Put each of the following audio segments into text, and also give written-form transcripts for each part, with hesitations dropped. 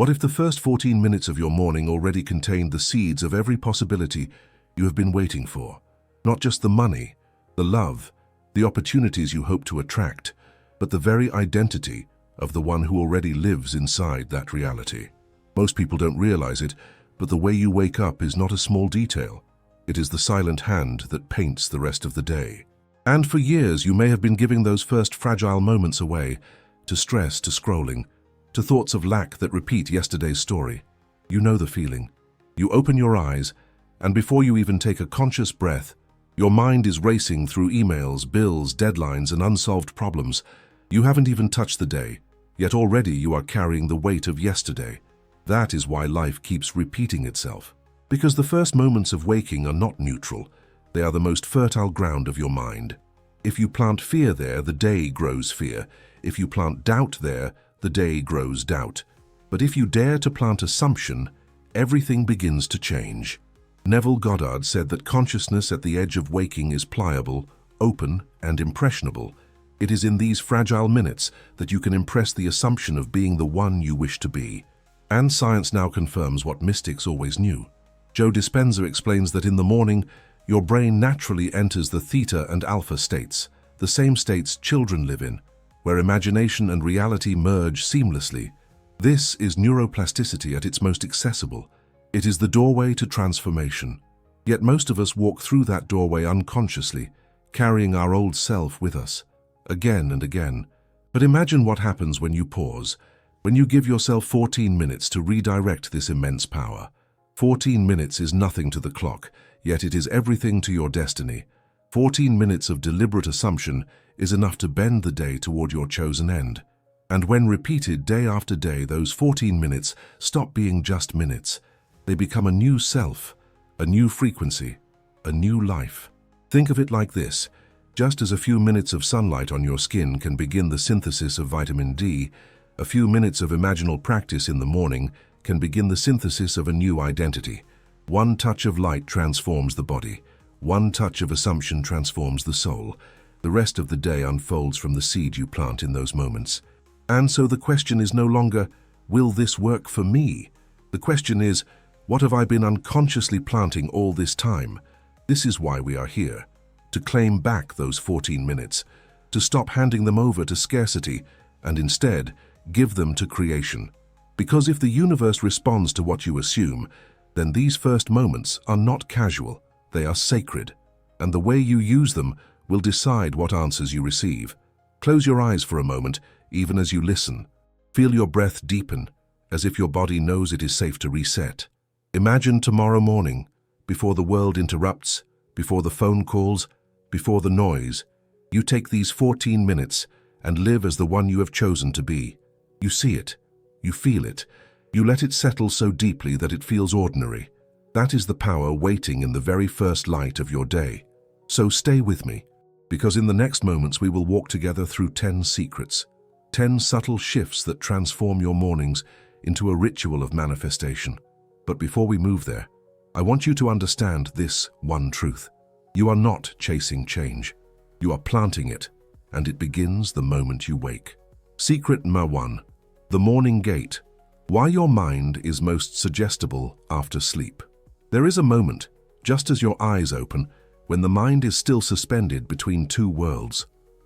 What if the first 14 minutes of your morning already contained the seeds of every possibility you have been waiting for? Not just the money, the love, the opportunities you hope to attract, but the very identity of the one who already lives inside that reality. Most people don't realize it, but the way you wake up is not a small detail. It is the silent hand that paints the rest of the day. And for years, you may have been giving those first fragile moments away to stress, to scrolling, to thoughts of lack that repeat yesterday's story. You know the feeling. You open your eyes, and before you even take a conscious breath, your mind is racing through emails, bills, deadlines, and unsolved problems. You haven't even touched the day, yet already you are carrying the weight of yesterday. That is why life keeps repeating itself. Because the first moments of waking are not neutral. They are the most fertile ground of your mind. If you plant fear there, the day grows fear. If you plant doubt there, the day grows doubt. But if you dare to plant assumption, everything begins to change. Neville Goddard said that consciousness at the edge of waking is pliable, open, and impressionable. It is in these fragile minutes that you can impress the assumption of being the one you wish to be. And science now confirms what mystics always knew. Joe Dispenza explains that in the morning, your brain naturally enters the theta and alpha states, the same states children live in, where imagination and reality merge seamlessly. This is neuroplasticity at its most accessible. It is the doorway to transformation. Yet most of us walk through that doorway unconsciously, carrying our old self with us, again and again. But imagine what happens when you pause, when you give yourself 14 minutes to redirect this immense power. 14 minutes is nothing to the clock, yet it is everything to your destiny. 14 minutes of deliberate assumption is enough to bend the day toward your chosen end. And when repeated day after day, those 14 minutes stop being just minutes. They become a new self, a new frequency, a new life. Think of it like this. Just as a few minutes of sunlight on your skin can begin the synthesis of vitamin D, a few minutes of imaginal practice in the morning can begin the synthesis of a new identity. One touch of light transforms the body. One touch of assumption transforms the soul. The rest of the day unfolds from the seed you plant in those moments. And so the question is no longer, will this work for me? The question is, what have I been unconsciously planting all this time? This is why we are here. To claim back those 14 minutes. To stop handing them over to scarcity and instead give them to creation. Because if the universe responds to what you assume, then these first moments are not casual, they are sacred, and the way you use them will decide what answers you receive. Close your eyes for a moment, even as you listen. Feel your breath deepen, as if your body knows it is safe to reset. Imagine tomorrow morning, before the world interrupts, before the phone calls, before the noise, you take these 14 minutes and live as the one you have chosen to be. You see it. You feel it. You let it settle so deeply that it feels ordinary. That is the power waiting in the very first light of your day. So stay with me, because in the next moments we will walk together through 10 secrets, 10 subtle shifts that transform your mornings into a ritual of manifestation. But before we move there, I want you to understand this one truth. You are not chasing change. You are planting it, and it begins the moment you wake. Secret number 1. The morning gate. Why your mind is most suggestible after sleep. There is a moment, just as your eyes open, when the mind is still suspended between two worlds.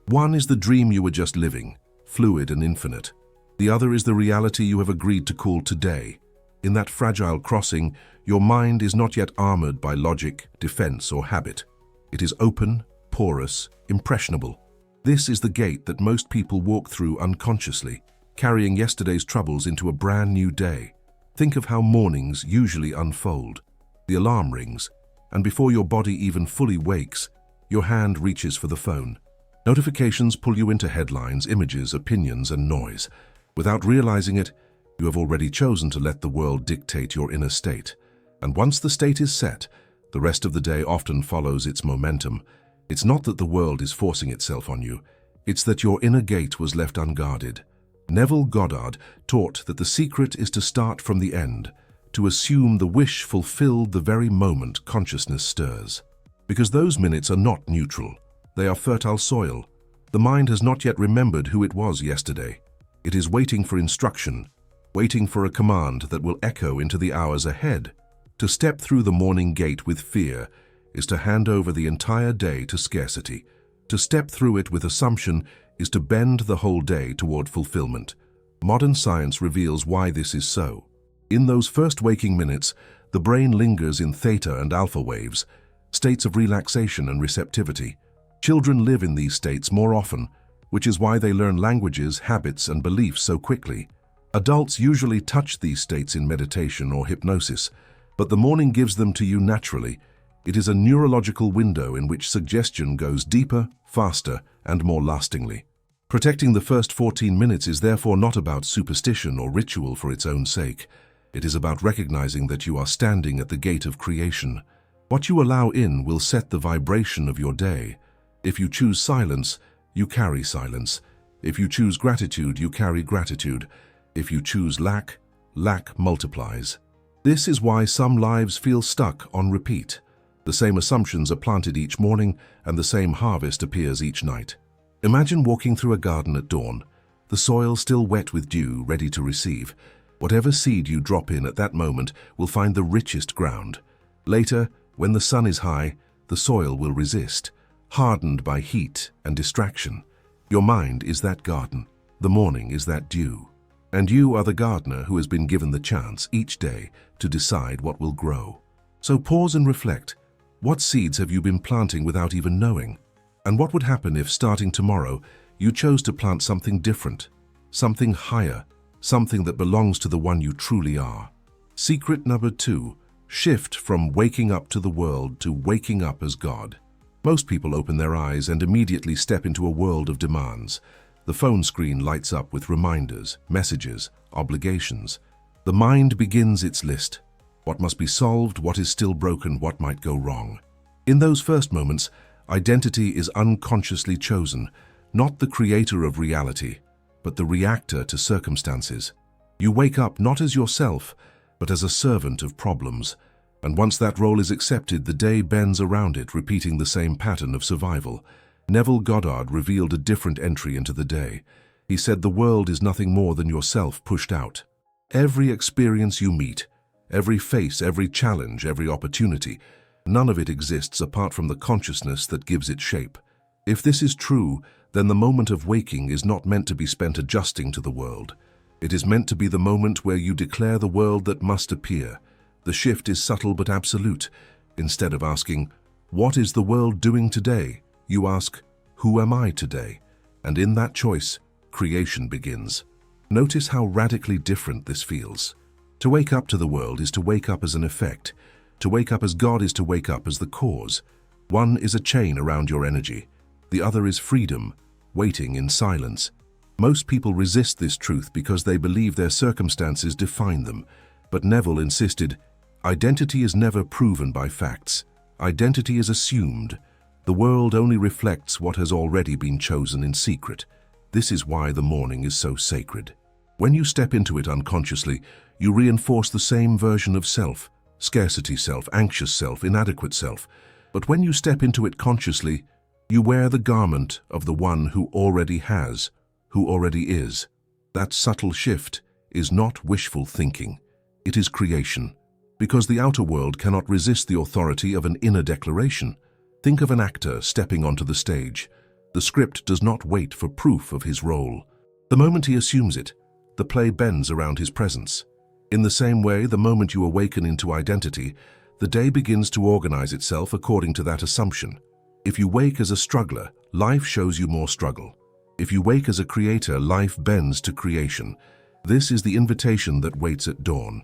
One is the dream you were just living, fluid and infinite. The other is the reality you have agreed to call today. In that fragile crossing, your mind is not yet armored by logic, defense, or habit. It is open, porous, impressionable. This is the gate that most people walk through unconsciously, carrying yesterday's troubles into a brand new day. Think of how mornings usually unfold. The alarm rings, and before your body even fully wakes, your hand reaches for the phone. Notifications pull you into headlines, images, opinions, and noise. Without realizing it, you have already chosen to let the world dictate your inner state. And once the state is set, the rest of the day often follows its momentum. It's not that the world is forcing itself on you, it's that your inner gate was left unguarded. Neville Goddard taught that the secret is to start from the end, to assume the wish fulfilled the very moment consciousness stirs. Because those minutes are not neutral. They are fertile soil. The mind has not yet remembered who it was yesterday. It is waiting for instruction, waiting for a command that will echo into the hours ahead. To step through the morning gate with fear is to hand over the entire day to scarcity. To step through it with assumption is to bend the whole day toward fulfillment. Modern science reveals why this is so. In those first waking minutes, the brain lingers in theta and alpha waves, states of relaxation and receptivity. Children live in these states more often, which is why they learn languages, habits, and beliefs so quickly. Adults usually touch these states in meditation or hypnosis, but the morning gives them to you naturally. It is a neurological window in which suggestion goes deeper, faster, and more lastingly. Protecting the first 14 minutes is therefore not about superstition or ritual for its own sake. It is about recognizing that you are standing at the gate of creation. What you allow in will set the vibration of your day. If you choose silence, you carry silence. If you choose gratitude, you carry gratitude. If you choose lack, lack multiplies. This is why some lives feel stuck on repeat. The same assumptions are planted each morning, and the same harvest appears each night. Imagine walking through a garden at dawn, the soil still wet with dew, ready to receive. Whatever seed you drop in at that moment will find the richest ground. Later, when the sun is high, the soil will resist, hardened by heat and distraction. Your mind is that garden. The morning is that dew. And you are the gardener who has been given the chance each day to decide what will grow. So pause and reflect. What seeds have you been planting without even knowing? And what would happen if, starting tomorrow, you chose to plant something different, something higher, something that belongs to the one you truly are? Secret number 2, shift from waking up to the world to waking up as God. Most people open their eyes and immediately step into a world of demands. The phone screen lights up with reminders, messages, obligations. The mind begins its list. What must be solved, what is still broken, what might go wrong. In those first moments, identity is unconsciously chosen, not the creator of reality, but the reactor to circumstances. You wake up not as yourself, but as a servant of problems. And once that role is accepted, the day bends around it, repeating the same pattern of survival. Neville Goddard revealed a different entry into the day. He said the world is nothing more than yourself pushed out. Every experience you meet, every face, every challenge, every opportunity, none of it exists apart from the consciousness that gives it shape. If this is true, then the moment of waking is not meant to be spent adjusting to the world. It is meant to be the moment where you declare the world that must appear. The shift is subtle but absolute. Instead of asking, "What is the world doing today?" you ask, "Who am I today?" And in that choice, creation begins. Notice how radically different this feels. To wake up to the world is to wake up as an effect. To wake up as God is to wake up as the cause. One is a chain around your energy. The other is freedom, waiting in silence. Most people resist this truth because they believe their circumstances define them. But Neville insisted, identity is never proven by facts. Identity is assumed. The world only reflects what has already been chosen in secret. This is why the morning is so sacred. When you step into it unconsciously, you reinforce the same version of self, scarcity self, anxious self, inadequate self. But when you step into it consciously, you wear the garment of the one who already has, who already is. That subtle shift is not wishful thinking. It is creation, because the outer world cannot resist the authority of an inner declaration. Think of an actor stepping onto the stage. The script does not wait for proof of his role. The moment he assumes it, the play bends around his presence. In the same way, the moment you awaken into identity, the day begins to organize itself according to that assumption. If you wake as a struggler, life shows you more struggle. If you wake as a creator, life bends to creation. This is the invitation that waits at dawn.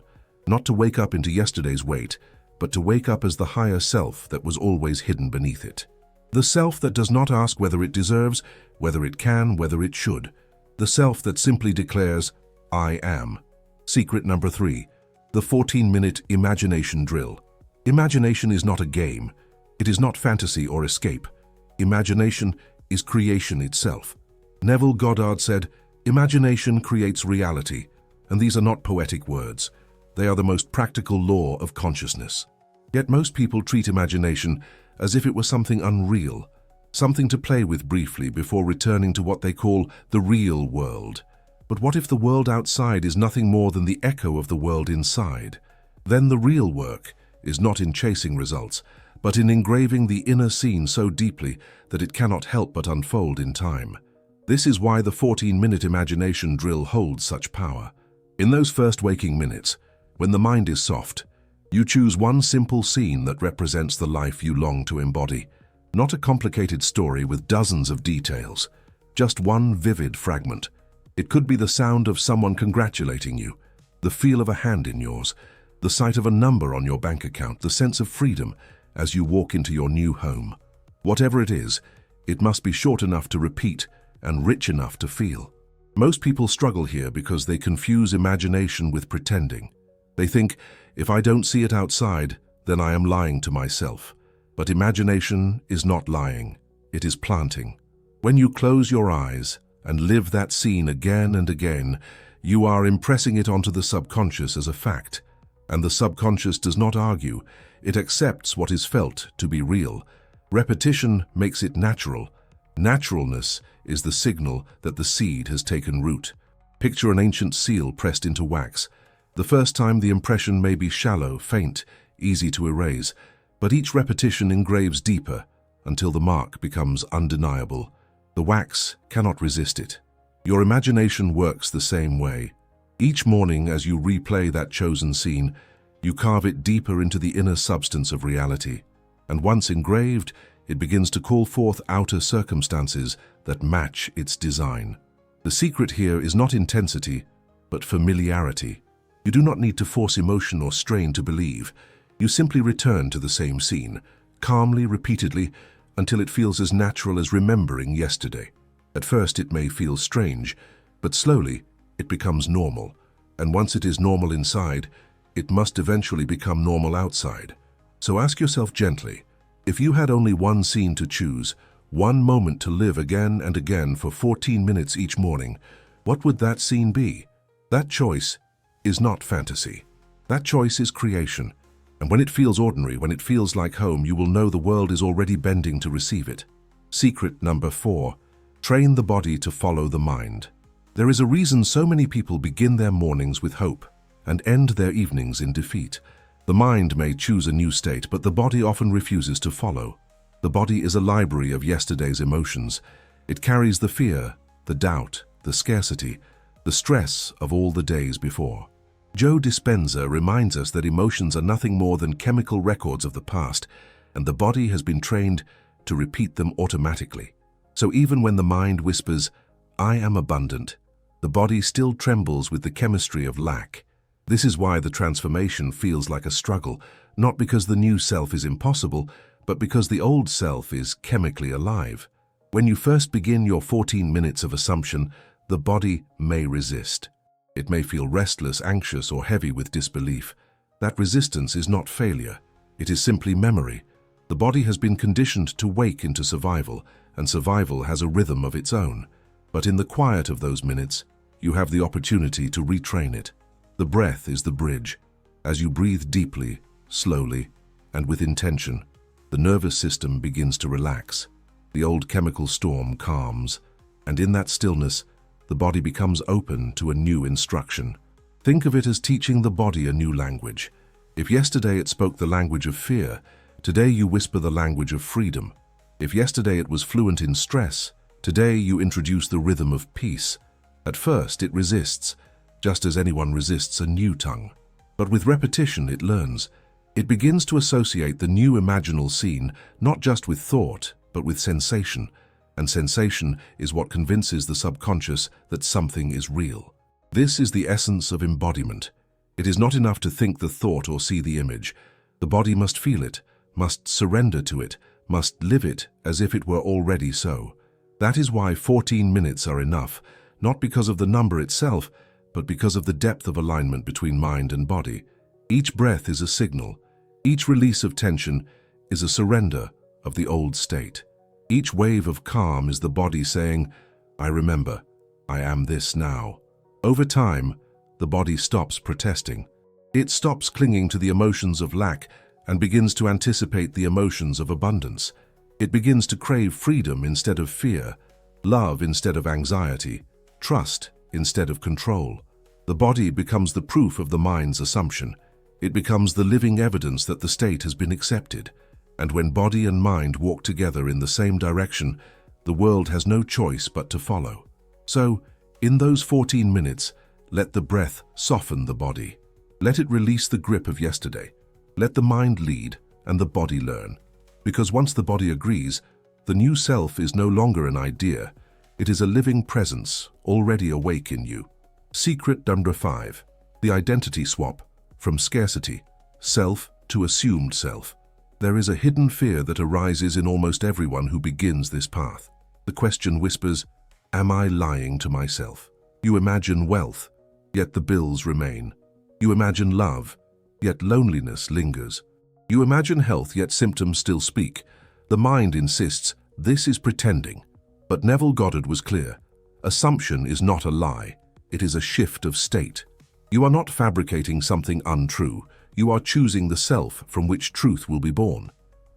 Not to wake up into yesterday's weight, but to wake up as the higher self that was always hidden beneath it. The self that does not ask whether it deserves, whether it can, whether it should. The self that simply declares, "I am." Secret number 3, the 14-minute imagination drill. Imagination is not a game. It is not fantasy or escape. Imagination is creation itself. Neville Goddard said, "Imagination creates reality," and these are not poetic words. They are the most practical law of consciousness. Yet most people treat imagination as if it were something unreal, something to play with briefly before returning to what they call the real world. But what if the world outside is nothing more than the echo of the world inside? Then the real work is not in chasing results, but in engraving the inner scene so deeply that it cannot help but unfold in time. This is why the 14-minute imagination drill holds such power. In those first waking minutes, when the mind is soft, you choose one simple scene that represents the life you long to embody. Not a complicated story with dozens of details, just one vivid fragment. It could be the sound of someone congratulating you, the feel of a hand in yours, the sight of a number on your bank account, the sense of freedom as you walk into your new home. Whatever it is, it must be short enough to repeat and rich enough to feel. Most people struggle here because they confuse imagination with pretending. They think, if I don't see it outside, then I am lying to myself. But imagination is not lying, it is planting. When you close your eyes and live that scene again and again, you are impressing it onto the subconscious as a fact. And the subconscious does not argue, it accepts what is felt to be real. Repetition makes it natural. Naturalness is the signal that the seed has taken root. Picture an ancient seal pressed into wax. The first time the impression may be shallow, faint, easy to erase, but each repetition engraves deeper until the mark becomes undeniable. The wax cannot resist it. Your imagination works the same way. Each morning as you replay that chosen scene, you carve it deeper into the inner substance of reality. And once engraved, it begins to call forth outer circumstances that match its design. The secret here is not intensity, but familiarity. You do not need to force emotion or strain to believe. You simply return to the same scene, calmly, repeatedly, until it feels as natural as remembering yesterday. At first it may feel strange, but slowly it becomes normal. And once it is normal inside, it must eventually become normal outside. So ask yourself gently, if you had only one scene to choose, one moment to live again and again for 14 minutes each morning, what would that scene be? That choice is not fantasy. That choice is creation. And when it feels ordinary, when it feels like home, you will know the world is already bending to receive it. Secret number 4, train the body to follow the mind. There is a reason so many people begin their mornings with hope and end their evenings in defeat. The mind may choose a new state, but the body often refuses to follow. The body is a library of yesterday's emotions. It carries the fear, the doubt, the scarcity, the stress of all the days before. Joe Dispenza reminds us that emotions are nothing more than chemical records of the past, and the body has been trained to repeat them automatically. So even when the mind whispers, "I am abundant," the body still trembles with the chemistry of lack. This is why the transformation feels like a struggle, not because the new self is impossible, but because the old self is chemically alive. When you first begin your 14 minutes of assumption, the body may resist. It may feel restless, anxious, or heavy with disbelief. That resistance is not failure. It is simply memory. The body has been conditioned to wake into survival, and survival has a rhythm of its own. But in the quiet of those minutes, you have the opportunity to retrain it. The breath is the bridge. As you breathe deeply, slowly, and with intention, the nervous system begins to relax. The old chemical storm calms, and in that stillness, the body becomes open to a new instruction. Think of it as teaching the body a new language. If yesterday it spoke the language of fear, today you whisper the language of freedom. If yesterday it was fluent in stress, today you introduce the rhythm of peace. At first it resists, just as anyone resists a new tongue. But with repetition it learns. It begins to associate the new imaginal scene not just with thought, but with sensation. And sensation is what convinces the subconscious that something is real. This is the essence of embodiment. It is not enough to think the thought or see the image. The body must feel it, must surrender to it, must live it as if it were already so. That is why 14 minutes are enough, not because of the number itself, but because of the depth of alignment between mind and body. Each breath is a signal. Each release of tension is a surrender of the old state. Each wave of calm is the body saying, "I remember, I am this now." Over time, the body stops protesting. It stops clinging to the emotions of lack and begins to anticipate the emotions of abundance. It begins to crave freedom instead of fear, love instead of anxiety, trust instead of control. The body becomes the proof of the mind's assumption. It becomes the living evidence that the state has been accepted. And when body and mind walk together in the same direction, the world has no choice but to follow. So, in those 14 minutes, let the breath soften the body. Let it release the grip of yesterday. Let the mind lead and the body learn. Because once the body agrees, the new self is no longer an idea. It is a living presence already awake in you. Secret number 5. The identity swap from scarcity, self to assumed self. There is a hidden fear that arises in almost everyone who begins this path. The question whispers, am I lying to myself? You imagine wealth, yet the bills remain. You imagine love, yet loneliness lingers. You imagine health, yet symptoms still speak. The mind insists, this is pretending. But Neville Goddard was clear. Assumption is not a lie. It is a shift of state. You are not fabricating something untrue. You are choosing the self from which truth will be born.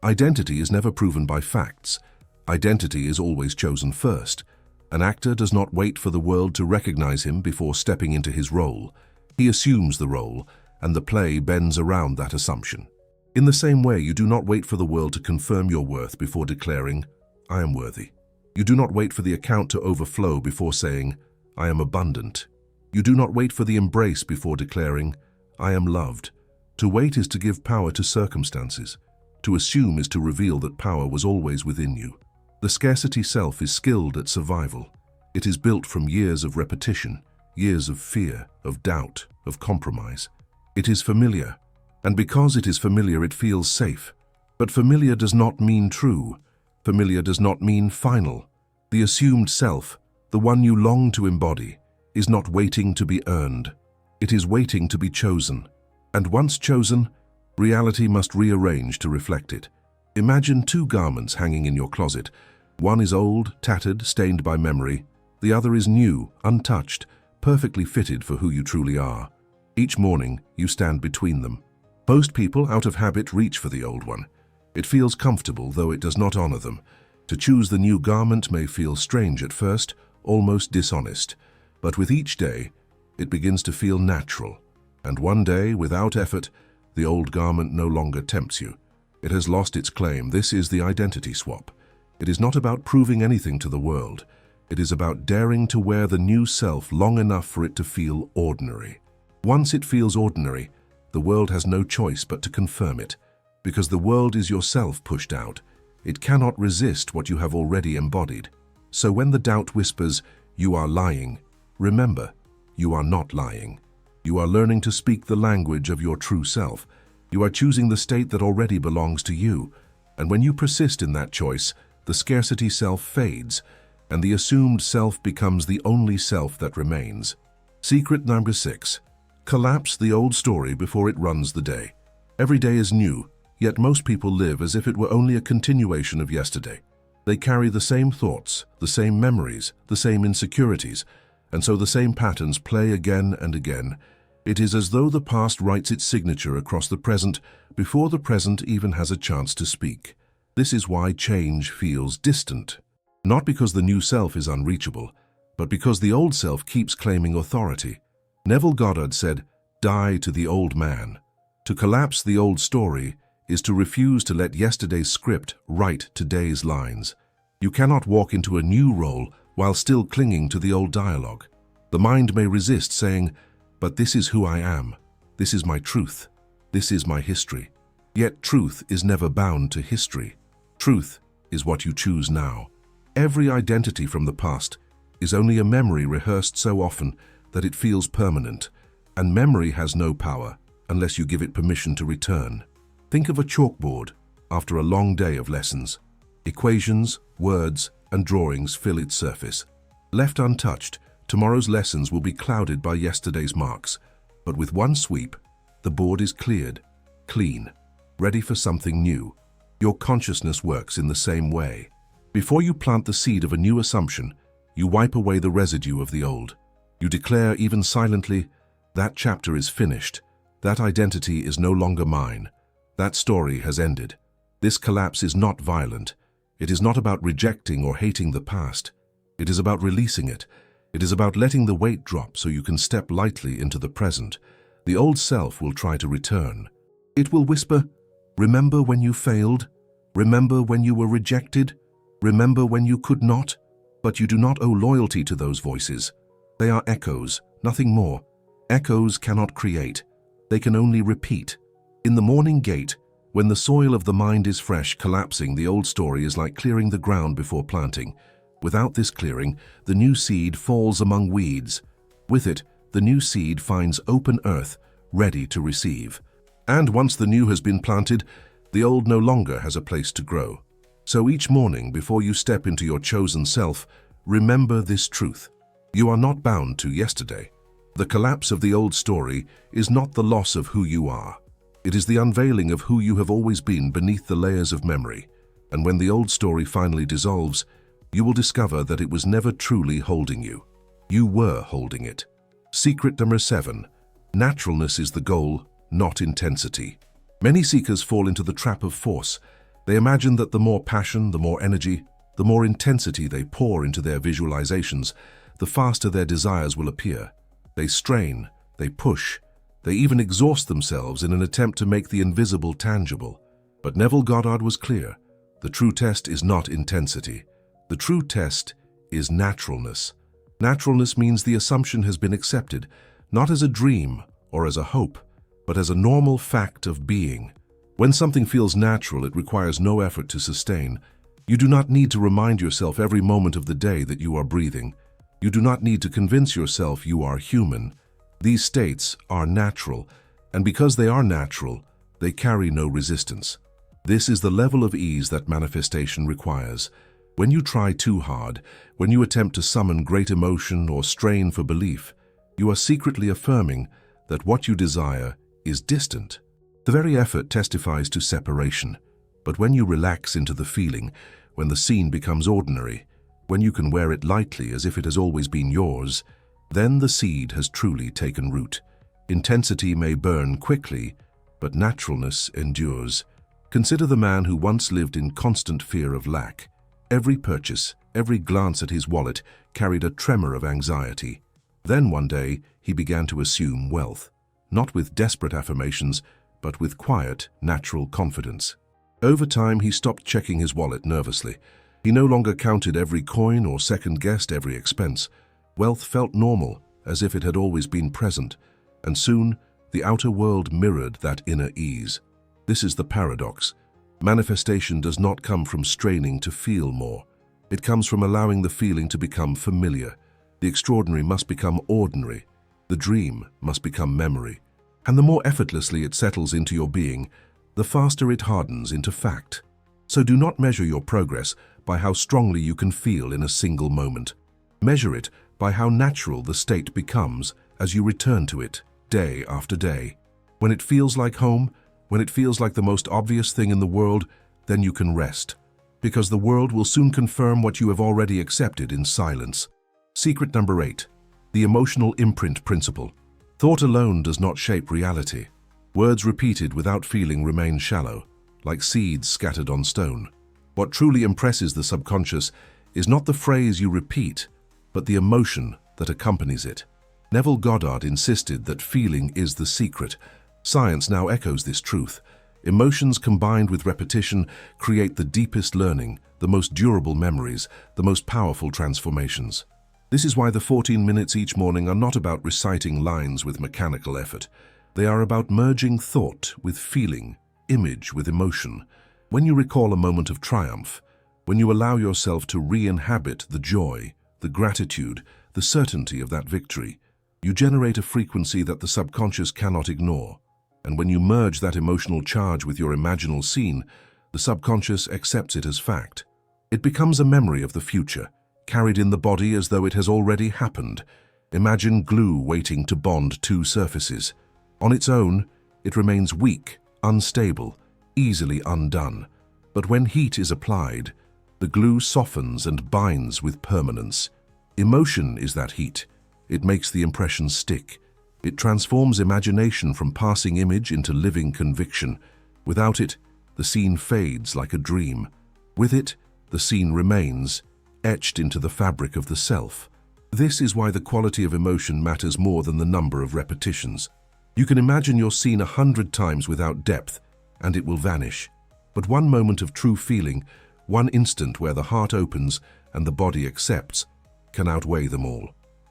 Identity is never proven by facts. Identity is always chosen first. An actor does not wait for the world to recognize him before stepping into his role. He assumes the role, and the play bends around that assumption. In the same way, you do not wait for the world to confirm your worth before declaring, I am worthy. You do not wait for the account to overflow before saying, I am abundant. You do not wait for the embrace before declaring, I am loved. To wait is to give power to circumstances. To assume is to reveal that power was always within you. The scarcity self is skilled at survival. It is built from years of repetition, years of fear, of doubt, of compromise. It is familiar, and because it is familiar, it feels safe. But familiar does not mean true. Familiar does not mean final. The assumed self, the one you long to embody, is not waiting to be earned. It is waiting to be chosen. And once chosen, reality must rearrange to reflect it. Imagine 2 garments hanging in your closet. One is old, tattered, stained by memory. The other is new, untouched, perfectly fitted for who you truly are. Each morning, you stand between them. Most people, out of habit, reach for the old one. It feels comfortable, though it does not honor them. To choose the new garment may feel strange at first, almost dishonest. But with each day, it begins to feel natural. And one day, without effort, the old garment no longer tempts you. It has lost its claim. This is the identity swap. It is not about proving anything to the world. It is about daring to wear the new self long enough for it to feel ordinary. Once it feels ordinary, the world has no choice but to confirm it. Because the world is yourself pushed out. It cannot resist what you have already embodied. So when the doubt whispers, you are lying, remember, you are not lying. You are learning to speak the language of your true self. You are choosing the state that already belongs to you. And when you persist in that choice, the scarcity self fades, and the assumed self becomes the only self that remains. Secret number 6. Collapse the old story before it runs the day. Every day is new, yet most people live as if it were only a continuation of yesterday. They carry the same thoughts, the same memories, the same insecurities, and so the same patterns play again and again. It is as though the past writes its signature across the present before the present even has a chance to speak. This is why change feels distant. Not because the new self is unreachable, but because the old self keeps claiming authority. Neville Goddard said, "Die to the old man." To collapse the old story is to refuse to let yesterday's script write today's lines. You cannot walk into a new role while still clinging to the old dialogue. The mind may resist, saying, "But this is who I am. This is my truth. This is my history." Yet truth is never bound to history. Truth is what you choose now. Every identity from the past is only a memory rehearsed so often that it feels permanent, and memory has no power unless you give it permission to return. Think of a chalkboard after a long day of lessons. Equations, words, and drawings fill its surface. Left untouched, tomorrow's lessons will be clouded by yesterday's marks, but with one sweep, the board is cleared, clean, ready for something new. Your consciousness works in the same way. Before you plant the seed of a new assumption, you wipe away the residue of the old. You declare, even silently, that chapter is finished. That identity is no longer mine. That story has ended. This collapse is not violent. It is not about rejecting or hating the past. It is about releasing it. It is about letting the weight drop so you can step lightly into the present. The old self will try to return. It will whisper, "Remember when you failed? Remember when you were rejected? Remember when you could not?" But you do not owe loyalty to those voices. They are echoes, nothing more. Echoes cannot create. They can only repeat. In the morning gate, when the soil of the mind is fresh, collapsing, the old story is like clearing the ground before planting. Without this clearing, the new seed falls among weeds. With it, the new seed finds open earth, ready to receive. And once the new has been planted, the old no longer has a place to grow. So each morning, before you step into your chosen self, remember this truth. You are not bound to yesterday. The collapse of the old story is not the loss of who you are. It is the unveiling of who you have always been beneath the layers of memory. And when the old story finally dissolves, you will discover that it was never truly holding you. You were holding it. Secret number 7. Naturalness is the goal, not intensity. Many seekers fall into the trap of force. They imagine that the more passion, the more energy, the more intensity they pour into their visualizations, the faster their desires will appear. They strain, they push, they even exhaust themselves in an attempt to make the invisible tangible. But Neville Goddard was clear. The true test is not intensity. The true test is naturalness. Naturalness means the assumption has been accepted, not as a dream or as a hope, but as a normal fact of being. When something feels natural, it requires no effort to sustain. You do not need to remind yourself every moment of the day that you are breathing. You do not need to convince yourself you are human. These states are natural, and because they are natural, they carry no resistance. This is the level of ease that manifestation requires. When you try too hard, when you attempt to summon great emotion or strain for belief, you are secretly affirming that what you desire is distant. The very effort testifies to separation. But when you relax into the feeling, when the scene becomes ordinary, when you can wear it lightly as if it has always been yours, then the seed has truly taken root. Intensity may burn quickly, but naturalness endures. Consider the man who once lived in constant fear of lack. Every purchase, every glance at his wallet carried a tremor of anxiety. Then one day, he began to assume wealth, not with desperate affirmations, but with quiet, natural confidence. Over time, he stopped checking his wallet nervously. He no longer counted every coin or second-guessed every expense. Wealth felt normal, as if it had always been present, and soon the outer world mirrored that inner ease. This is the paradox. Manifestation does not come from straining to feel more. It comes from allowing the feeling to become familiar. The extraordinary must become ordinary. The dream must become memory. And the more effortlessly it settles into your being, the faster it hardens into fact. So do not measure your progress by how strongly you can feel in a single moment. Measure it by how natural the state becomes as you return to it day after day. When it feels like home, when it feels like the most obvious thing in the world, then you can rest, because the world will soon confirm what you have already accepted in silence. Secret number 8. The emotional imprint principle. Thought alone does not shape reality. Words repeated without feeling remain shallow, like seeds scattered on stone. What truly impresses the subconscious is not the phrase you repeat, but the emotion that accompanies it. Neville Goddard insisted that feeling is the secret. Science now echoes this truth. Emotions combined with repetition create the deepest learning, the most durable memories, the most powerful transformations. This is why the 14 minutes each morning are not about reciting lines with mechanical effort. They are about merging thought with feeling, image with emotion. When you recall a moment of triumph, when you allow yourself to re-inhabit the joy, the gratitude, the certainty of that victory, you generate a frequency that the subconscious cannot ignore. And when you merge that emotional charge with your imaginal scene, the subconscious accepts it as fact. It becomes a memory of the future, carried in the body as though it has already happened. Imagine glue waiting to bond two surfaces. On its own, it remains weak, unstable, easily undone. But when heat is applied, the glue softens and binds with permanence. Emotion is that heat. It makes the impression stick. It transforms imagination from passing image into living conviction. Without it, the scene fades like a dream. With it, the scene remains, etched into the fabric of the self. This is why the quality of emotion matters more than the number of repetitions. You can imagine your scene 100 times without depth, and it will vanish. But one moment of true feeling, one instant where the heart opens and the body accepts, can outweigh them all.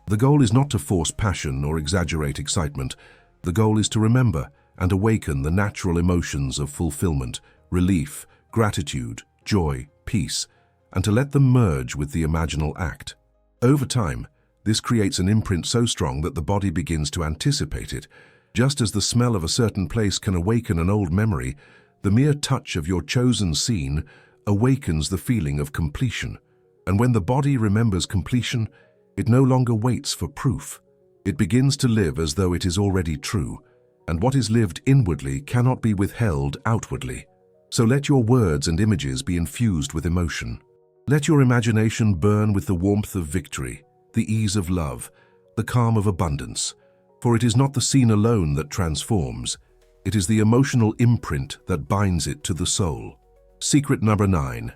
The goal is not to force passion or exaggerate excitement. The goal is to remember and awaken the natural emotions of fulfillment, relief, gratitude, joy, peace, and to let them merge with the imaginal act. Over time, this creates an imprint so strong that the body begins to anticipate it. Just as the smell of a certain place can awaken an old memory, the mere touch of your chosen scene awakens the feeling of completion. And when the body remembers completion, it no longer waits for proof. It begins to live as though it is already true, and what is lived inwardly cannot be withheld outwardly. So let your words and images be infused with emotion. Let your imagination burn with the warmth of victory, the ease of love, the calm of abundance. For it is not the scene alone that transforms, it is the emotional imprint that binds it to the soul. Secret number 9.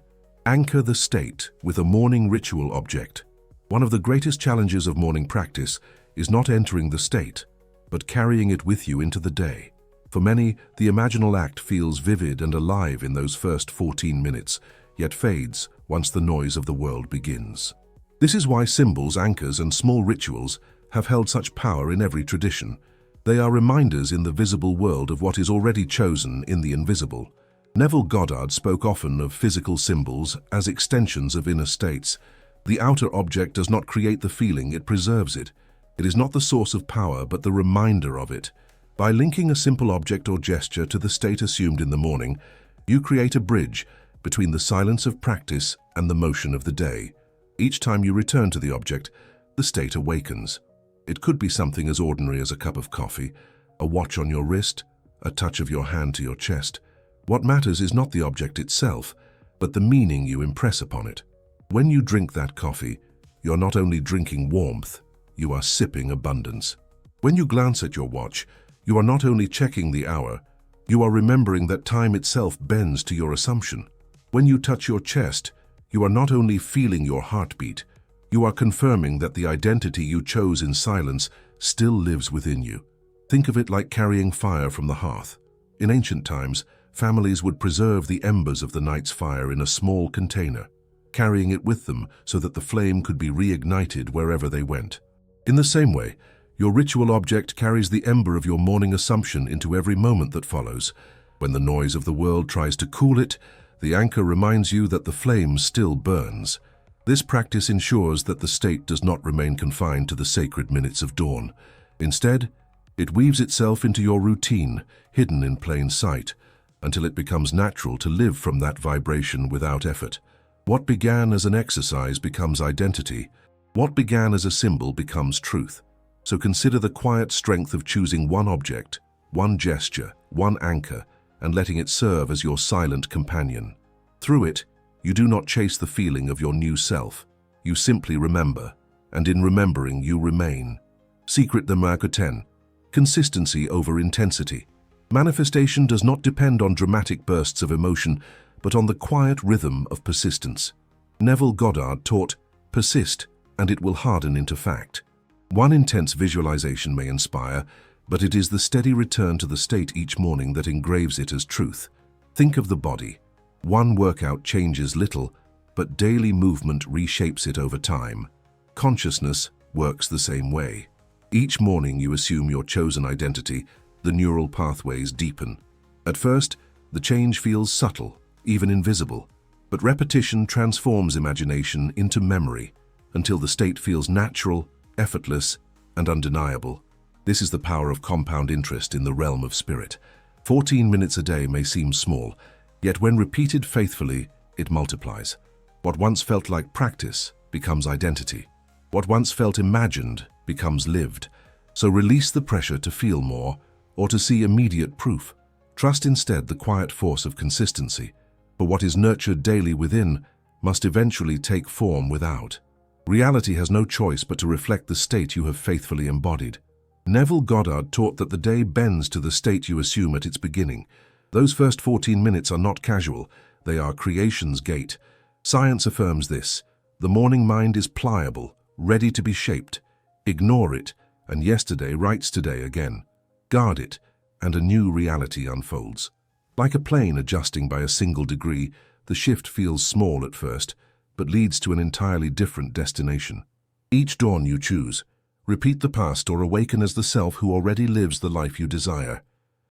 Anchor the state with a morning ritual object. One of the greatest challenges of morning practice is not entering the state, but carrying it with you into the day. For many, the imaginal act feels vivid and alive in those first 14 minutes, yet fades once the noise of the world begins. This is why symbols, anchors, and small rituals have held such power in every tradition. They are reminders in the visible world of what is already chosen in the invisible. Neville Goddard spoke often of physical symbols as extensions of inner states. The outer object does not create the feeling, it preserves it. It is not the source of power, but the reminder of it. By linking a simple object or gesture to the state assumed in the morning, you create a bridge between the silence of practice and the motion of the day. Each time you return to the object, the state awakens. It could be something as ordinary as a cup of coffee, a watch on your wrist, a touch of your hand to your chest. What matters is not the object itself, but the meaning you impress upon it. When you drink that coffee, you're not only drinking warmth, you are sipping abundance. When you glance at your watch, you are not only checking the hour, you are remembering that time itself bends to your assumption. When you touch your chest, you are not only feeling your heartbeat, you are confirming that the identity you chose in silence still lives within you. Think of it like carrying fire from the hearth. In ancient times, families would preserve the embers of the night's fire in a small container, carrying it with them so that the flame could be reignited wherever they went. In the same way, your ritual object carries the ember of your morning assumption into every moment that follows. When the noise of the world tries to cool it, the anchor reminds you that the flame still burns. This practice ensures that the state does not remain confined to the sacred minutes of dawn. Instead, it weaves itself into your routine, hidden in plain sight, until it becomes natural to live from that vibration without effort. What began as an exercise becomes identity. What began as a symbol becomes truth. So consider the quiet strength of choosing one object, one gesture, one anchor, and letting it serve as your silent companion. Through it, you do not chase the feeling of your new self. You simply remember, and in remembering you remain. Secret number 10. Consistency over intensity. Manifestation does not depend on dramatic bursts of emotion, but on the quiet rhythm of persistence. Neville Goddard taught, persist, and it will harden into fact. One intense visualization may inspire, but it is the steady return to the state each morning that engraves it as truth. Think of the body. One workout changes little, but daily movement reshapes it over time. Consciousness works the same way. Each morning you assume your chosen identity, the neural pathways deepen. At first, the change feels subtle, even invisible, but repetition transforms imagination into memory until the state feels natural, effortless, and undeniable. This is the power of compound interest in the realm of spirit. 14 minutes a day may seem small, yet when repeated faithfully, it multiplies. What once felt like practice becomes identity. What once felt imagined becomes lived. So release the pressure to feel more or to see immediate proof. Trust instead the quiet force of consistency, for what is nurtured daily within must eventually take form without. Reality has no choice but to reflect the state you have faithfully embodied. Neville Goddard taught that the day bends to the state you assume at its beginning. Those first 14 minutes are not casual, they are creation's gate. Science affirms this. The morning mind is pliable, ready to be shaped. Ignore it, and yesterday writes today again. Guard it, and a new reality unfolds. Like a plane adjusting by a single degree, the shift feels small at first, but leads to an entirely different destination. Each dawn you choose, repeat the past or awaken as the self who already lives the life you desire.